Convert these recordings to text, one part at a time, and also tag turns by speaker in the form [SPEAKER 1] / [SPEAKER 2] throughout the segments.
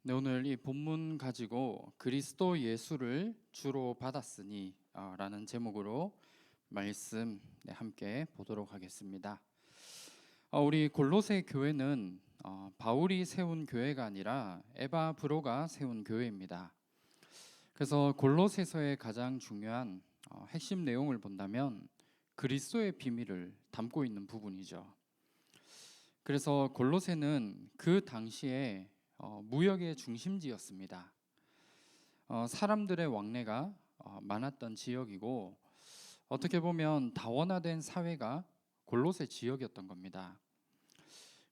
[SPEAKER 1] 네, 오늘 이 본문 가지고 그리스도 예수를 주로 받았으니 라는 제목으로 말씀 함께 보도록 하겠습니다. 우리 골로새 교회는 바울이 세운 교회가 아니라 에바 브로가 세운 교회입니다. 그래서 골로새서의 가장 중요한 핵심 내용을 본다면 그리스도의 비밀을 담고 있는 부분이죠. 그래서 골로새는 그 당시에 무역의 중심지였습니다. 사람들의 왕래가 많았던 지역이고 어떻게 보면 다원화된 사회가 골로새 지역이었던 겁니다.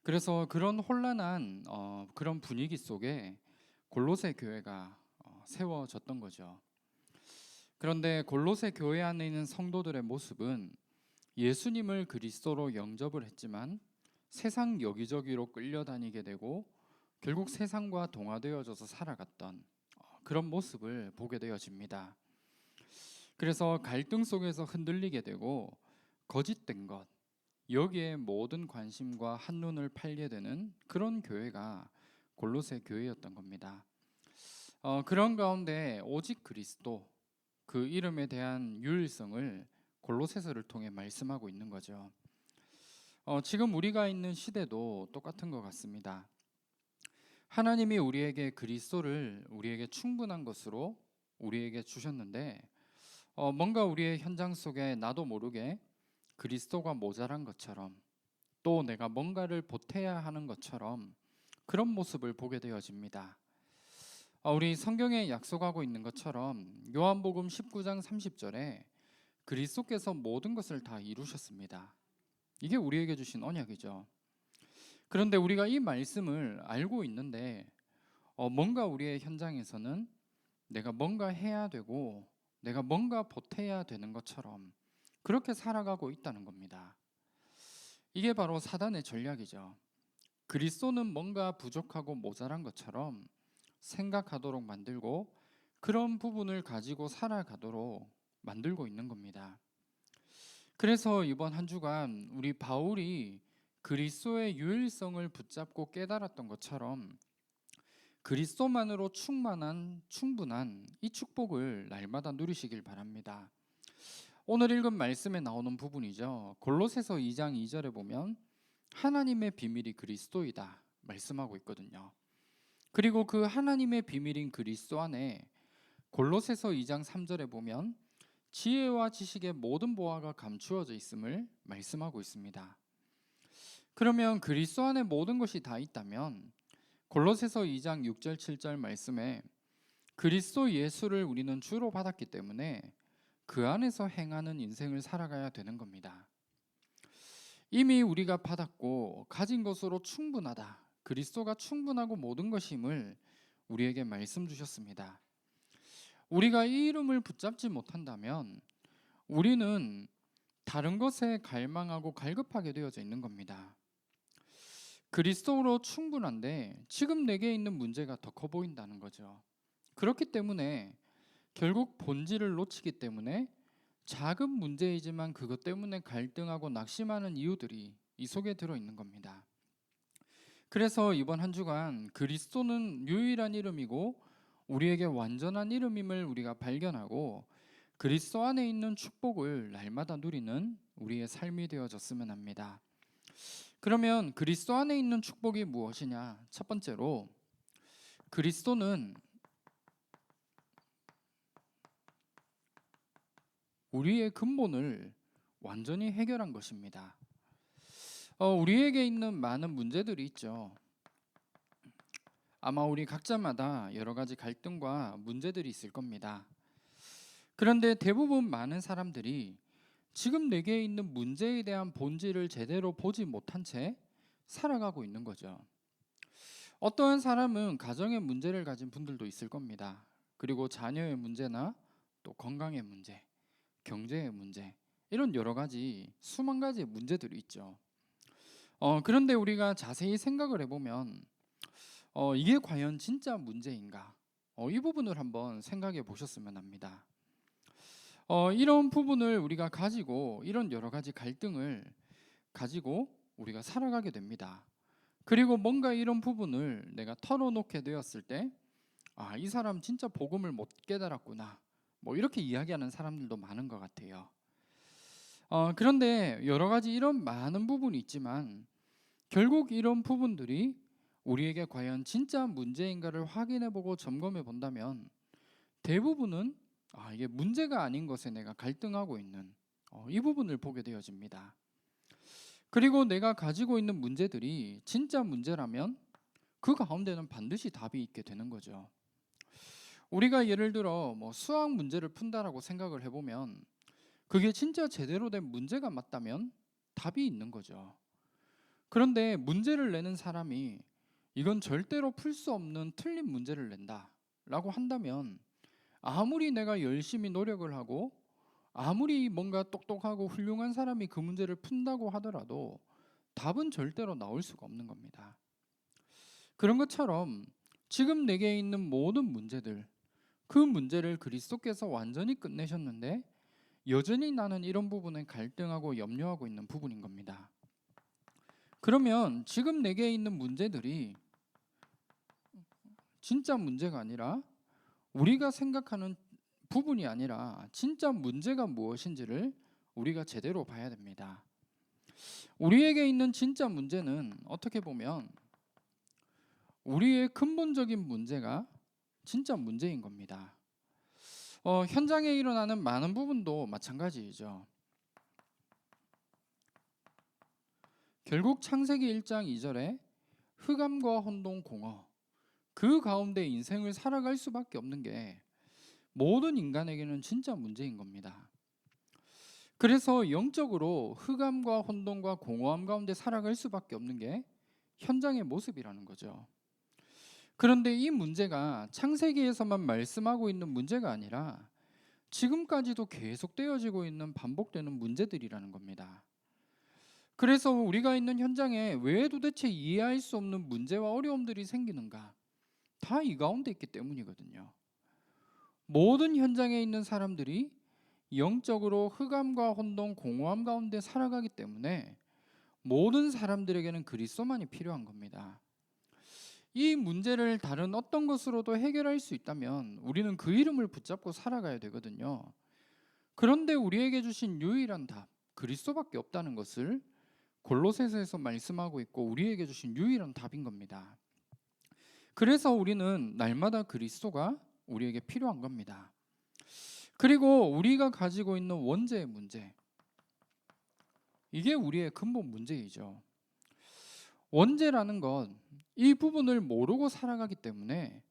[SPEAKER 1] 그래서 그런 혼란한 그런 분위기 속에 골로새 교회가 세워졌던 거죠. 그런데 골로새 교회 안에 있는 성도들의 모습은 예수님을 그리스도로 영접을 했지만 세상 여기저기로 끌려다니게 되고 결국 세상과 동화되어져서 살아갔던 그런 모습을 보게 되어집니다. 그래서 갈등 속에서 흔들리게 되고 거짓된 것, 여기에 모든 관심과 한눈을 팔게 되는 그런 교회가 골로새 교회였던 겁니다. 그런 가운데 오직 그리스도, 그 이름에 대한 유일성을 골로새서를 통해 말씀하고 있는 거죠. 지금 우리가 있는 시대도 똑같은 것 같습니다. 하나님이 우리에게 그리스도를 우리에게 충분한 것으로 우리에게 주셨는데 뭔가 우리의 현장 속에 나도 모르게 그리스도가 모자란 것처럼 또 내가 뭔가를 보태야 하는 것처럼 그런 모습을 보게 되어집니다. 우리 성경에 약속하고 있는 것처럼 요한복음 19장 30절에 그리스도께서 모든 것을 다 이루셨습니다. 이게 우리에게 주신 언약이죠. 그런데 우리가 이 말씀을 알고 있는데 뭔가 우리의 현장에서는 내가 뭔가 해야 되고 내가 뭔가 보태야 되는 것처럼 그렇게 살아가고 있다는 겁니다. 이게 바로 사단의 전략이죠. 그리스도는 뭔가 부족하고 모자란 것처럼 생각하도록 만들고 그런 부분을 가지고 살아가도록 만들고 있는 겁니다. 그래서 이번 한 주간 우리 바울이 그리스도의 유일성을 붙잡고 깨달았던 것처럼 그리스도만으로 충분한 이 축복을 날마다 누리시길 바랍니다. 오늘 읽은 말씀에 나오는 부분이죠. 골로새서 2장 2절에 보면 하나님의 비밀이 그리스도이다 말씀하고 있거든요. 그리고 그 하나님의 비밀인 그리스도 안에 골로새서 2장 3절에 보면 지혜와 지식의 모든 보화가 감추어져 있음을 말씀하고 있습니다. 그러면 그리스도 안에 모든 것이 다 있다면 골로새서 2장 6절 7절 말씀에 그리스도 예수를 우리는 주로 받았기 때문에 그 안에서 행하는 인생을 살아가야 되는 겁니다. 이미 우리가 받았고 가진 것으로 충분하다. 그리스도가 충분하고 모든 것임을 우리에게 말씀 주셨습니다. 우리가 이 이름을 붙잡지 못한다면 우리는 다른 것에 갈망하고 갈급하게 되어져 있는 겁니다. 그리스도로 충분한데 지금 내게 있는 문제가 더 커 보인다는 거죠. 그렇기 때문에 결국 본질을 놓치기 때문에 작은 문제이지만 그것 때문에 갈등하고 낙심하는 이유들이 이 속에 들어있는 겁니다. 그래서 이번 한 주간 그리스도는 유일한 이름이고 우리에게 완전한 이름임을 우리가 발견하고 그리스도 안에 있는 축복을 날마다 누리는 우리의 삶이 되어졌으면 합니다. 그러면 그리스도 안에 있는 축복이 무엇이냐? 첫 번째로 그리스도는 우리의 근본을 완전히 해결한 것입니다. 우리에게 있는 많은 문제들이 있죠. 아마 우리 각자마다 여러 가지 갈등과 문제들이 있을 겁니다. 그런데 대부분 많은 사람들이 지금 내게 있는 문제에 대한 본질을 제대로 보지 못한 채 살아가고 있는 거죠. 어떠한 사람은 가정의 문제를 가진 분들도 있을 겁니다. 그리고 자녀의 문제나 또 건강의 문제, 경제의 문제, 이런 여러 가지 수만 가지의 문제들이 있죠. 그런데 우리가 자세히 생각을 해보면 이게 과연 진짜 문제인가? 이 부분을 한번 생각해 보셨으면 합니다. 이런 부분을 우리가 가지고 이런 여러 가지 갈등을 가지고 우리가 살아가게 됩니다. 그리고 뭔가 이런 부분을 내가 털어놓게 되었을 때, 이 사람 진짜 복음을 못 깨달았구나, 뭐 이렇게 이야기하는 사람들도 많은 것 같아요. 그런데 여러 가지 이런 많은 부분이 있지만 결국 이런 부분들이 우리에게 과연 진짜 문제인가를 확인해보고 점검해 본다면 대부분은 이게 문제가 아닌 것에 내가 갈등하고 있는 이 부분을 보게 되어집니다. 그리고 내가 가지고 있는 문제들이 진짜 문제라면 그 가운데는 반드시 답이 있게 되는 거죠. 우리가 예를 들어 뭐 수학 문제를 푼다라고 생각을 해보면 그게 진짜 제대로 된 문제가 맞다면 답이 있는 거죠. 그런데 문제를 내는 사람이 이건 절대로 풀 수 없는 틀린 문제를 낸다라고 한다면 아무리 내가 열심히 노력을 하고 아무리 뭔가 똑똑하고 훌륭한 사람이 그 문제를 푼다고 하더라도 답은 절대로 나올 수가 없는 겁니다. 그런 것처럼 지금 내게 있는 모든 문제들, 그 문제를 그리스도께서 완전히 끝내셨는데 여전히 나는 이런 부분에 갈등하고 염려하고 있는 부분인 겁니다. 그러면 지금 내게 있는 문제들이 진짜 문제가 아니라 우리가 생각하는 부분이 아니라 진짜 문제가 무엇인지를 우리가 제대로 봐야 됩니다. 우리에게 있는 진짜 문제는 어떻게 보면 우리의 근본적인 문제가 진짜 문제인 겁니다. 현장에 일어나는 많은 부분도 마찬가지이죠. 결국 창세기 1장 2절에 흑암과 혼돈 공허, 그 가운데 인생을 살아갈 수밖에 없는 게 모든 인간에게는 진짜 문제인 겁니다. 그래서 영적으로 흑암과 혼돈과 공허함 가운데 살아갈 수밖에 없는 게 현장의 모습이라는 거죠. 그런데 이 문제가 창세기에서만 말씀하고 있는 문제가 아니라 지금까지도 계속되어지고 있는 반복되는 문제들이라는 겁니다. 그래서 우리가 있는 현장에 왜 도대체 이해할 수 없는 문제와 어려움들이 생기는가? 다 이 가운데 있기 때문이거든요. 모든 현장에 있는 사람들이 영적으로 흑암과 혼돈, 공허함 가운데 살아가기 때문에 모든 사람들에게는 그리스도만이 필요한 겁니다. 이 문제를 다른 어떤 것으로도 해결할 수 있다면 우리는 그 이름을 붙잡고 살아가야 되거든요. 그런데 우리에게 주신 유일한 답, 그리스도밖에 없다는 것을 골로새서에서 말씀하고 있고 우리에게 주신 유일한 답인 겁니다. 그래서 우리는 날마다 그리스도가 우리에게 필요한 겁니다. 그리고 우리가 가지고 있는 원죄의 문제, 이게 우리의 근본 문제이죠. 원죄라는 건 이 부분을 모르고 살아가기 때문에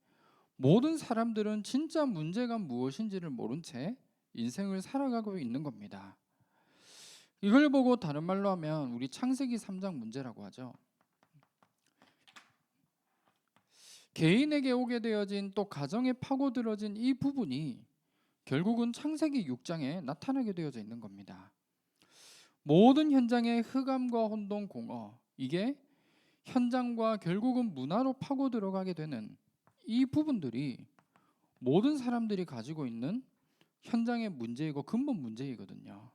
[SPEAKER 1] 모든 사람들은 진짜 문제가 무엇인지를 모른 채 인생을 살아가고 있는 겁니다. 이걸 보고 다른 말로 하면 우리 창세기 3장 문제라고 하죠. 개인에게 오게 되어진 또 가정에 파고들어진 이 부분이 결국은 창세기 6장에 나타나게 되어져 있는 겁니다. 모든 현장의 흑암과 혼돈, 공허, 이게 현장과 결국은 문화로 파고 들어가게 되는 이 부분들이 모든 사람들이 가지고 있는 현장의 문제이고 근본 문제이거든요.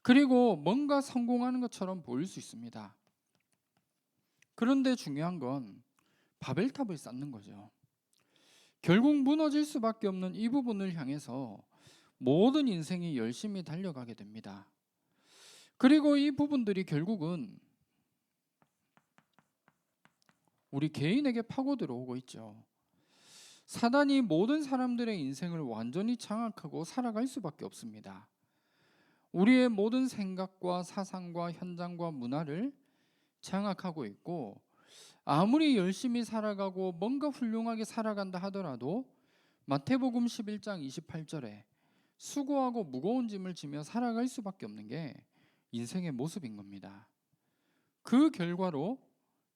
[SPEAKER 1] 그리고 뭔가 성공하는 것처럼 보일 수 있습니다. 그런데 중요한 건 바벨탑을 쌓는 거죠. 결국 무너질 수밖에 없는 이 부분을 향해서 모든 인생이 열심히 달려가게 됩니다. 그리고 이 부분들이 결국은 우리 개인에게 파고 들어오고 있죠. 사단이 모든 사람들의 인생을 완전히 장악하고 살아갈 수밖에 없습니다. 우리의 모든 생각과 사상과 현장과 문화를 장악하고 있고 아무리 열심히 살아가고 뭔가 훌륭하게 살아간다 하더라도 마태복음 11장 28절에 수고하고 무거운 짐을 지며 살아갈 수밖에 없는 게 인생의 모습인 겁니다. 그 결과로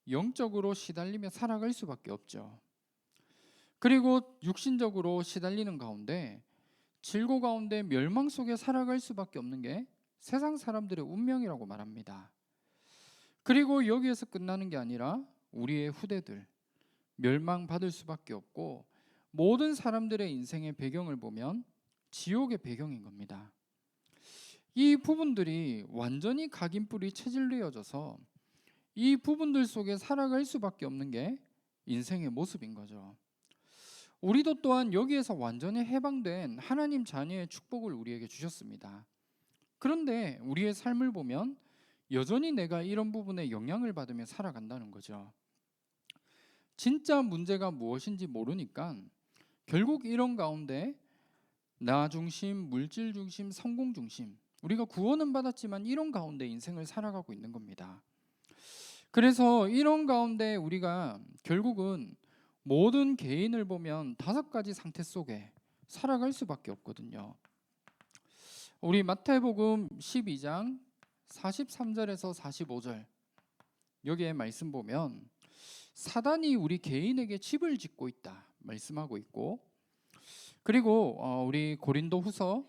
[SPEAKER 1] 영적으로 시달리며 살아갈 수밖에 없죠. 그리고 육신적으로 시달리는 가운데 질고 가운데 멸망 속에 살아갈 수밖에 없는 게 세상 사람들의 운명이라고 말합니다. 그리고 여기에서 끝나는 게 아니라 우리의 후대들 멸망받을 수밖에 없고 모든 사람들의 인생의 배경을 보면 지옥의 배경인 겁니다. 이 부분들이 완전히 각인뿔이 체질되어져서 이 부분들 속에 살아갈 수밖에 없는 게 인생의 모습인 거죠. 우리도 또한 여기에서 완전히 해방된 하나님 자녀의 축복을 우리에게 주셨습니다. 그런데 우리의 삶을 보면 여전히 내가 이런 부분에 영향을 받으며 살아간다는 거죠. 진짜 문제가 무엇인지 모르니까 결국 이런 가운데 나 중심, 물질 중심, 성공 중심, 우리가 구원은 받았지만 이런 가운데 인생을 살아가고 있는 겁니다. 그래서 이런 가운데 우리가 결국은 모든 개인을 보면 5가지 상태 속에 살아갈 수밖에 없거든요. 우리 마태복음 12장 43절에서 45절 여기에 말씀 보면 사단이 우리 개인에게 집을 짓고 있다 말씀하고 있고, 그리고 우리 고린도후서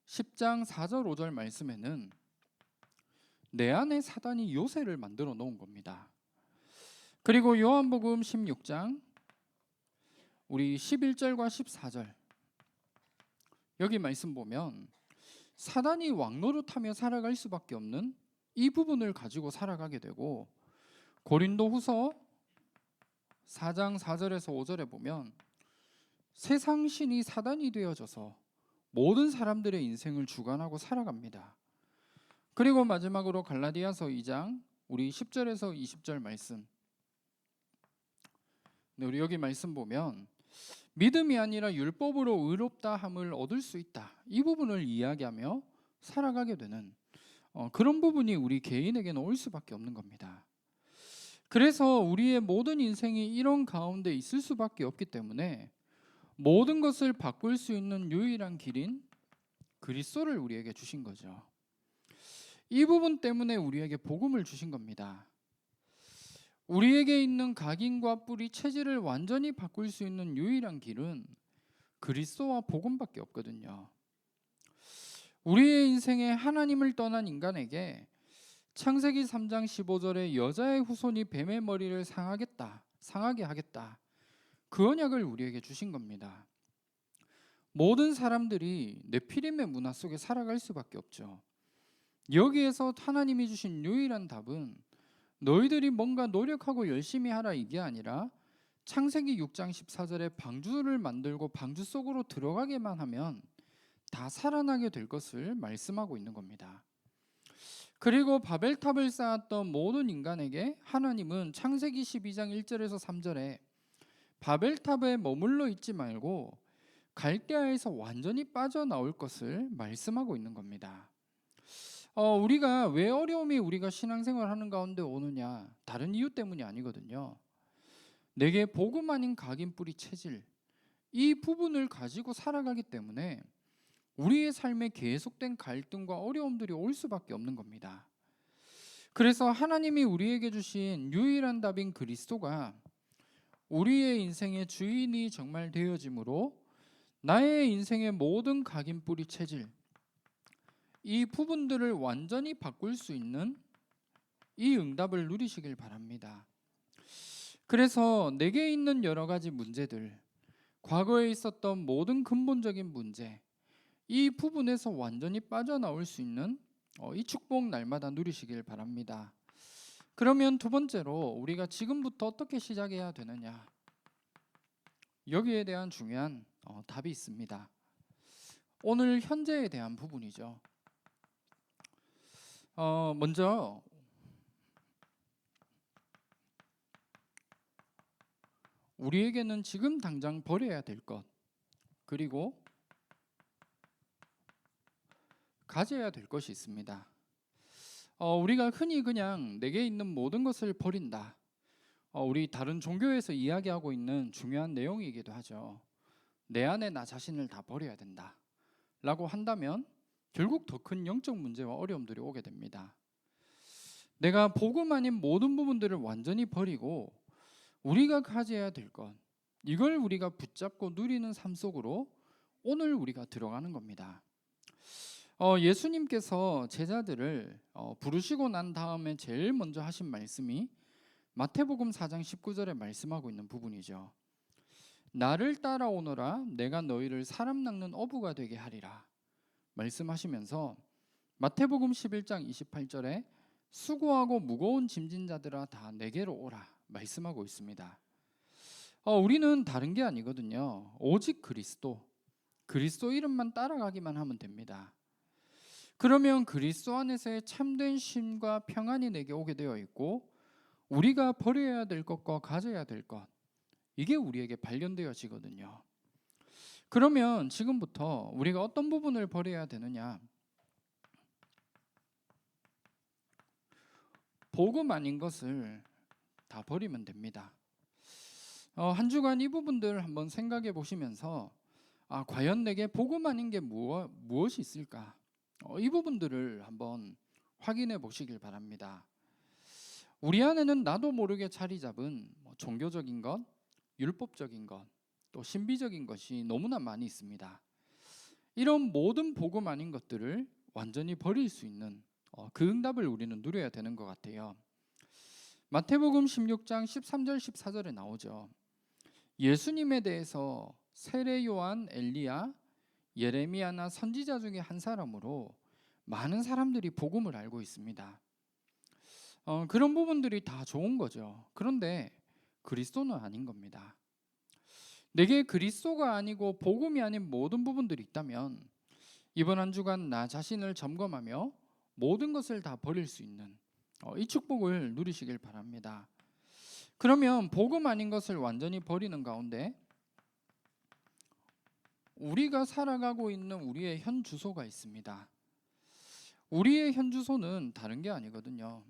[SPEAKER 1] 10장 4절 5절 말씀에는 내 안에 사단이 요새를 만들어 놓은 겁니다. 그리고 요한복음 16장 우리 11절과 14절 여기 말씀 보면 사단이 왕노릇하며 살아갈 수밖에 없는 이 부분을 가지고 살아가게 되고, 고린도후서 4장 4절에서 5절에 보면 세상 신이 사단이 되어져서 모든 사람들의 인생을 주관하고 살아갑니다. 그리고 마지막으로 갈라디아서 2장 우리 10절에서 20절 말씀, 우리 여기 말씀 보면 믿음이 아니라 율법으로 의롭다 함을 얻을 수 있다, 이 부분을 이야기하며 살아가게 되는 그런 부분이 우리 개인에게는 올 수밖에 없는 겁니다. 그래서 우리의 모든 인생이 이런 가운데 있을 수밖에 없기 때문에 모든 것을 바꿀 수 있는 유일한 길인 그리스도를 우리에게 주신 거죠. 이 부분 때문에 우리에게 복음을 주신 겁니다. 우리에게 있는 각인과 뿌리 체질을 완전히 바꿀 수 있는 유일한 길은 그리스도와 복음밖에 없거든요. 우리의 인생에 하나님을 떠난 인간에게 창세기 3장 15절에 여자의 후손이 뱀의 머리를 상하게 하겠다, 그 언약을 우리에게 주신 겁니다. 모든 사람들이 네피림의 문화 속에 살아갈 수밖에 없죠. 여기에서 하나님이 주신 유일한 답은 너희들이 뭔가 노력하고 열심히 하라 이게 아니라 창세기 6장 14절에 방주를 만들고 방주 속으로 들어가게만 하면 다 살아나게 될 것을 말씀하고 있는 겁니다. 그리고 바벨탑을 쌓았던 모든 인간에게 하나님은 창세기 12장 1절에서 3절에 바벨탑에 머물러 있지 말고 갈대아에서 완전히 빠져나올 것을 말씀하고 있는 겁니다. 우리가 왜 어려움이 우리가 신앙생활하는 가운데 오느냐, 다른 이유 때문이 아니거든요. 내게 복음 아닌 각인 뿌리 체질, 이 부분을 가지고 살아가기 때문에 우리의 삶에 계속된 갈등과 어려움들이 올 수밖에 없는 겁니다. 그래서 하나님이 우리에게 주신 유일한 답인 그리스도가 우리의 인생의 주인이 정말 되어짐으로 나의 인생의 모든 각인 뿌리 체질, 이 부분들을 완전히 바꿀 수 있는 이 응답을 누리시길 바랍니다. 그래서 내게 있는 여러 가지 문제들, 과거에 있었던 모든 근본적인 문제, 이 부분에서 완전히 빠져나올 수 있는 이 축복 날마다 누리시길 바랍니다. 그러면 두 번째로 우리가 지금부터 어떻게 시작해야 되느냐, 여기에 대한 중요한 답이 있습니다. 오늘 현재에 대한 부분이죠. 먼저 우리에게는 지금 당장 버려야 될 것, 그리고 가져야 될 것이 있습니다. 우리가 흔히 그냥 내게 있는 모든 것을 버린다, 우리 다른 종교에서 이야기하고 있는 중요한 내용이기도 하죠. 내 안에 나 자신을 다 버려야 된다 라고 한다면 결국 더 큰 영적 문제와 어려움들이 오게 됩니다. 내가 복음 아닌 모든 부분들을 완전히 버리고 우리가 가져야 될 것, 이걸 우리가 붙잡고 누리는 삶 속으로 오늘 우리가 들어가는 겁니다. 예수님께서 제자들을 부르시고 난 다음에 제일 먼저 하신 말씀이 마태복음 4장 19절에 말씀하고 있는 부분이죠. 나를 따라오너라 내가 너희를 사람 낚는 어부가 되게 하리라 말씀하시면서 마태복음 11장 28절에 수고하고 무거운 짐진 자들아 다 내게로 오라 말씀하고 있습니다. 우리는 다른 게 아니거든요. 오직 그리스도 이름만 따라가기만 하면 됩니다. 그러면 그리스도 안에서의 참된 쉼과 평안이 내게 오게 되어 있고, 우리가 버려야 될 것과 가져야 될 것, 이게 우리에게 발견되어지거든요. 그러면 지금부터 우리가 어떤 부분을 버려야 되느냐? 복음 아닌 것을 다 버리면 됩니다. 한 주간 이 부분들 한번 생각해 보시면서 과연 내게 복음 아닌 게 무엇이 있을까? 이 부분들을 한번 확인해 보시길 바랍니다. 우리 안에는 나도 모르게 자리 잡은 종교적인 것, 율법적인 것, 또 신비적인 것이 너무나 많이 있습니다. 이런 모든 복음 아닌 것들을 완전히 버릴 수 있는 그 응답을 우리는 누려야 되는 것 같아요. 마태복음 16장 13절 14절에 나오죠. 예수님에 대해서 세례 요한, 엘리야, 예레미야나 선지자 중에 한 사람으로 많은 사람들이 복음을 알고 있습니다. 그런 부분들이 다 좋은 거죠. 그런데 그리스도는 아닌 겁니다. 내게 그리스도가 아니고 복음이 아닌 모든 부분들이 있다면 이번 한 주간 나 자신을 점검하며 모든 것을 다 버릴 수 있는 이 축복을 누리시길 바랍니다. 그러면 복음 아닌 것을 완전히 버리는 가운데 우리가 살아가고 있는 우리의 현 주소가 있습니다. 우리의 현 주소는 다른 게 아니거든요.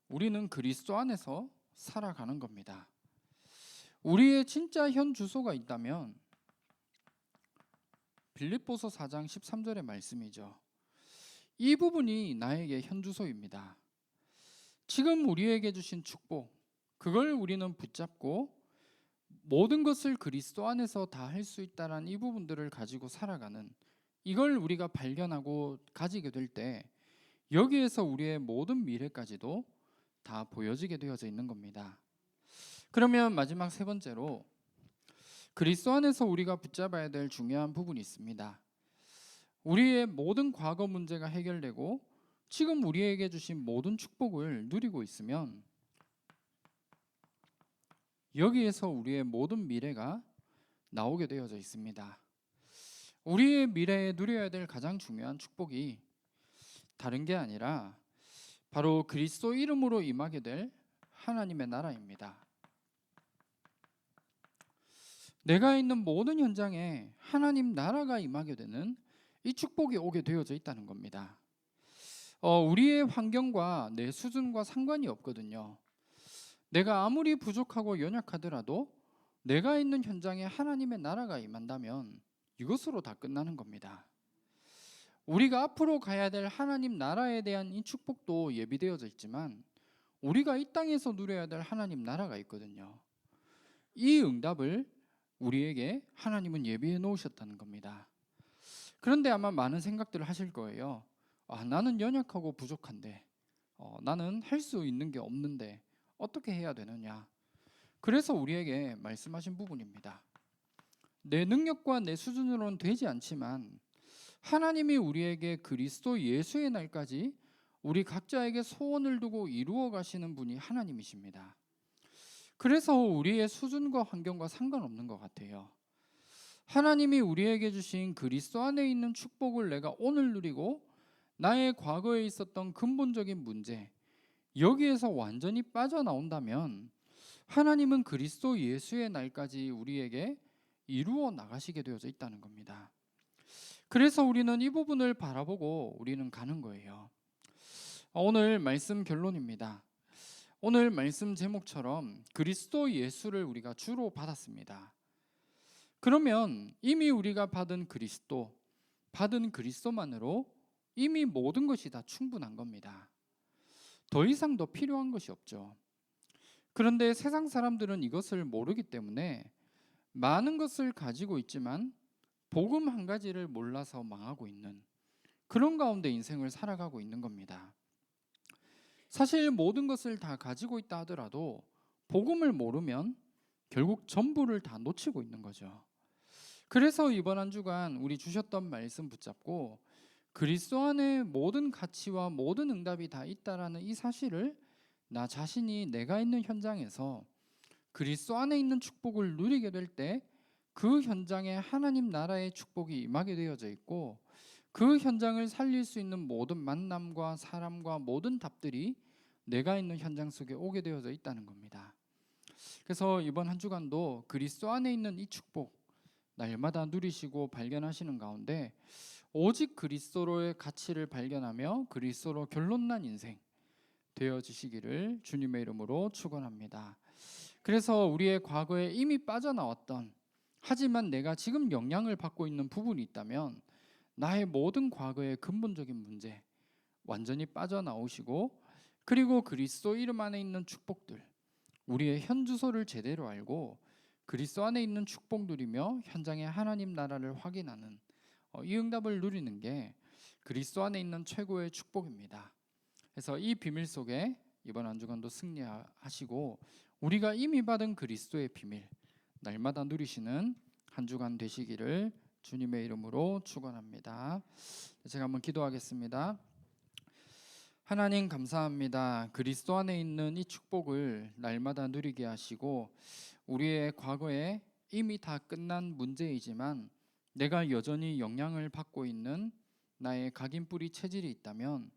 [SPEAKER 1] 우리는 그리스도 안에서 살아가는 겁니다. 우리의 진짜 현 주소가 있다면 빌립보서 4장 13절의 말씀이죠. 이 부분이 나에게 현 주소입니다. 지금 우리에게 주신 축복, 그걸 우리는 붙잡고 모든 것을 그리스도 안에서 다 할 수 있다라는 이 부분들을 가지고 살아가는, 이걸 우리가 발견하고 가지게 될 때 여기에서 우리의 모든 미래까지도 다 보여지게 되어져 있는 겁니다. 그러면 마지막 세 번째로 그리스도 안에서 우리가 붙잡아야 될 중요한 부분이 있습니다. 우리의 모든 과거 문제가 해결되고 지금 우리에게 주신 모든 축복을 누리고 있으면 여기에서 우리의 모든 미래가 나오게 되어져 있습니다. 우리의 미래에 누려야 될 가장 중요한 축복이 다른 게 아니라 바로 그리스도 이름으로 임하게 될 하나님의 나라입니다. 내가 있는 모든 현장에 하나님 나라가 임하게 되는 이 축복이 오게 되어져 있다는 겁니다. 우리의 환경과 내 수준과 상관이 없거든요. 내가 아무리 부족하고 연약하더라도 내가 있는 현장에 하나님의 나라가 임한다면 이것으로 다 끝나는 겁니다. 우리가 앞으로 가야 될 하나님 나라에 대한 이 축복도 예비되어져 있지만 우리가 이 땅에서 누려야 될 하나님 나라가 있거든요. 이 응답을 우리에게 하나님은 예비해 놓으셨다는 겁니다. 그런데 아마 많은 생각들을 하실 거예요. 나는 연약하고 부족한데, 나는 할 수 있는 게 없는데 어떻게 해야 되느냐? 그래서 우리에게 말씀하신 부분입니다. 내 능력과 내 수준으로는 되지 않지만 하나님이 우리에게 그리스도 예수의 날까지 우리 각자에게 소원을 두고 이루어 가시는 분이 하나님이십니다. 그래서 우리의 수준과 환경과 상관없는 것 같아요. 하나님이 우리에게 주신 그리스도 안에 있는 축복을 내가 오늘 누리고 나의 과거에 있었던 근본적인 문제, 여기에서 완전히 빠져나온다면 하나님은 그리스도 예수의 날까지 우리에게 이루어 나가시게 되어져 있다는 겁니다. 그래서 우리는 이 부분을 바라보고 우리는 가는 거예요. 오늘 말씀 결론입니다. 오늘 말씀 제목처럼 그리스도 예수를 우리가 주로 받았습니다. 그러면 이미 우리가 받은 그리스도만으로 이미 모든 것이 다 충분한 겁니다. 더 이상 더 필요한 것이 없죠. 그런데 세상 사람들은 이것을 모르기 때문에 많은 것을 가지고 있지만 복음 한 가지를 몰라서 망하고 있는 그런 가운데 인생을 살아가고 있는 겁니다. 사실 모든 것을 다 가지고 있다 하더라도 복음을 모르면 결국 전부를 다 놓치고 있는 거죠. 그래서 이번 한 주간 우리 주셨던 말씀 붙잡고 그리스도 안에 모든 가치와 모든 응답이 다 있다라는 이 사실을 나 자신이 내가 있는 현장에서 그리스도 안에 있는 축복을 누리게 될 때 그 현장에 하나님 나라의 축복이 임하게 되어져 있고, 그 현장을 살릴 수 있는 모든 만남과 사람과 모든 답들이 내가 있는 현장 속에 오게 되어져 있다는 겁니다. 그래서 이번 한 주간도 그리스도 안에 있는 이 축복 날마다 누리시고 발견하시는 가운데 오직 그리스도로의 가치를 발견하며 그리스도로 결론난 인생 되어지시기를 주님의 이름으로 축원합니다. 그래서 우리의 과거에 이미 빠져나왔던, 하지만 내가 지금 영향을 받고 있는 부분이 있다면 나의 모든 과거의 근본적인 문제 완전히 빠져나오시고, 그리고 그리스도 이름 안에 있는 축복들, 우리의 현 주소를 제대로 알고 그리스도 안에 있는 축복 누리며 현장의 하나님 나라를 확인하는 이 응답을 누리는 게 그리스도 안에 있는 최고의 축복입니다. 그래서 이 비밀 속에 이번 한 주간도 승리하시고 우리가 이미 받은 그리스도의 비밀 날마다 누리시는 한 주간 되시기를 주님의 이름으로 축원합니다. 제가 한번 기도하겠습니다. 하나님 감사합니다. 그리스도 안에 있는 이 축복을 날마다 누리게 하시고 우리의 과거에 이미 다 끝난 문제이지만 내가 여전히 영향을 받고 있는 나의 각인뿌리 체질이 있다면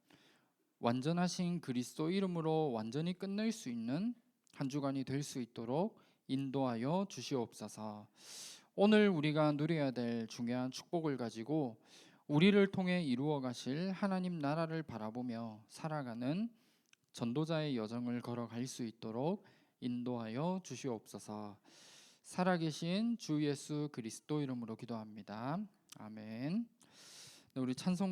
[SPEAKER 1] 완전하신 그리스도 이름으로 완전히 끝낼 수 있는 한 주간이 될 수 있도록 인도하여 주시옵소서. 오늘 우리가 누려야 될 중요한 축복을 가지고 우리를 통해 이루어 가실 하나님 나라를 바라보며 살아가는 전도자의 여정을 걸어갈 수 있도록 인도하여 주시옵소서. 살아계신 주 예수 그리스도 이름으로 기도합니다. 아멘. 우리 찬송